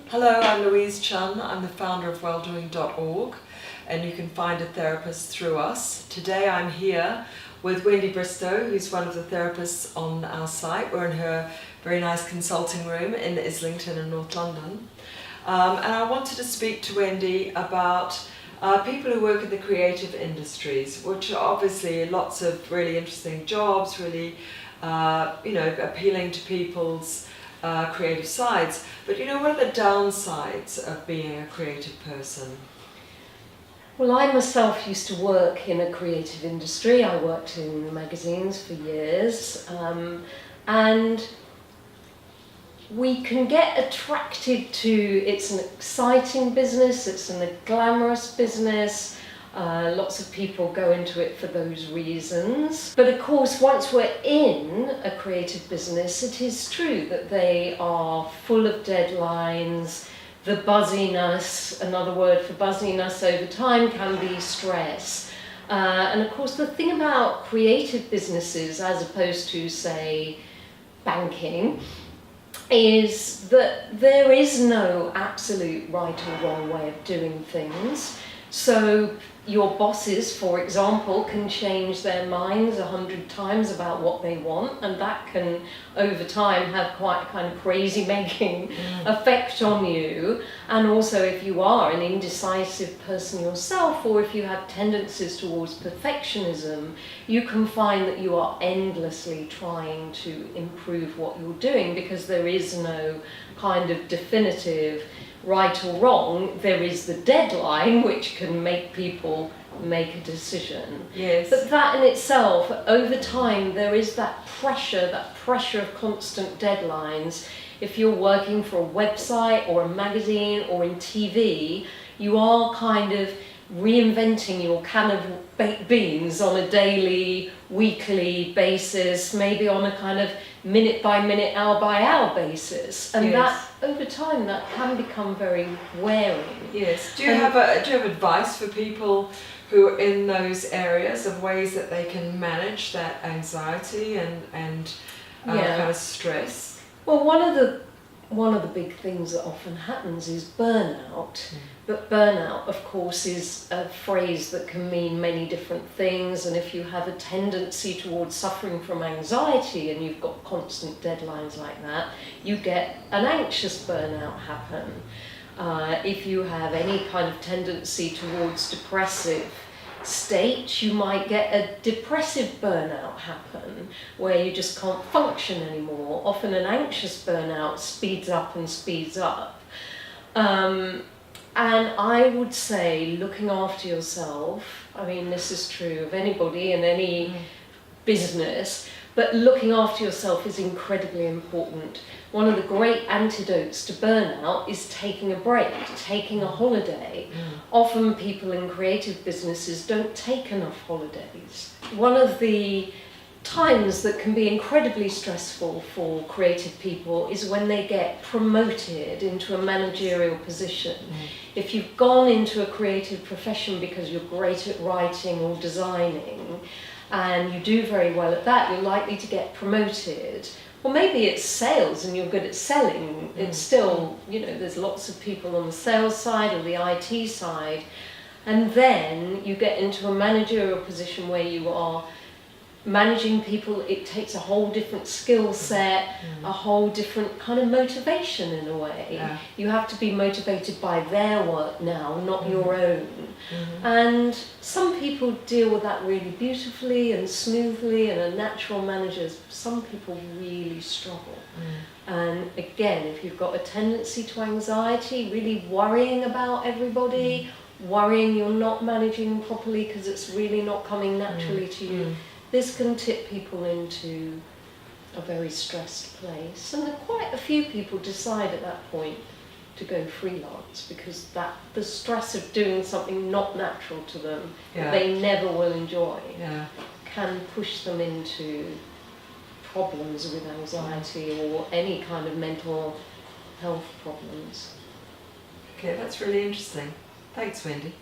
Hello, I'm Louise Chun. I'm the founder of welldoing.org, and you can find a therapist through us. Today I'm here with Wendy Bristow, who's one of the therapists on our site. We're in her very nice consulting room in Islington in North London. And I wanted to speak to Wendy about people who work in the creative industries, which are obviously lots of really interesting jobs, really appealing to people's creative sides. But what are the downsides of being a creative person? Well, I myself used to work in a creative industry. I worked in magazines for years, and we can get attracted to it's an exciting business, it's a glamorous business. Lots of people go into it for those reasons. But of course, once we're in a creative business, it is true that they are full of deadlines. The buzziness, another word for buzziness over time, can be stress. And of course, the thing about creative businesses, as opposed to, say, banking, is that there is no absolute right or wrong way of doing things. So your bosses, for example, can change their minds 100 times about what they want, and that can, over time, have quite a kind of crazy-making effect on you. And also, if you are an indecisive person yourself, or if you have tendencies towards perfectionism, you can find that you are endlessly trying to improve what you're doing, because there is no kind of definitive right or wrong. There is the deadline, which can make people make a decision. Yes. But that in itself, over time, there is that pressure of constant deadlines. If you're working for a website or a magazine or in TV, you are kind of reinventing your can of baked beans on a daily, weekly basis, maybe on a kind of minute by minute, hour by hour basis, and yes. that over time that can become very wearing. Yes. Do you have advice for people who are in those areas of ways that they can manage that anxiety and kind of stress? Well, one of the big things that often happens is burnout. But burnout, of course, is a phrase that can mean many different things, and if you have a tendency towards suffering from anxiety and you've got constant deadlines like that, you get an anxious burnout happen. If you have any kind of tendency towards depressive state, you might get a depressive burnout happen, where you just can't function anymore. Often an anxious burnout speeds up and speeds up. And I would say looking after yourself, I mean, this is true of anybody in any business, but looking after yourself is incredibly important. One of the great antidotes to burnout is taking a break, taking a holiday. Often people in creative businesses don't take enough holidays. One of the times that can be incredibly stressful for creative people is when they get promoted into a managerial position. If you've gone into a creative profession because you're great at writing or designing, and you do very well at that, you're likely to get promoted. Or maybe it's sales and you're good at selling. It's still, there's lots of people on the sales side or the IT side. And then you get into a managerial position where you are managing people. It takes a whole different skill set, a whole different kind of motivation in a way. Yeah. You have to be motivated by their work now, not your own. And some people deal with that really beautifully and smoothly and are natural managers. Some people really struggle. And again, if you've got a tendency to anxiety, really worrying about everybody, worrying you're not managing properly because it's really not coming naturally to you, this can tip people into a very stressed place. And quite a few people decide at that point to go freelance, because the stress of doing something not natural to them, that they never will enjoy, can push them into problems with anxiety or any kind of mental health problems. Okay, that's really interesting. Thanks, Wendy.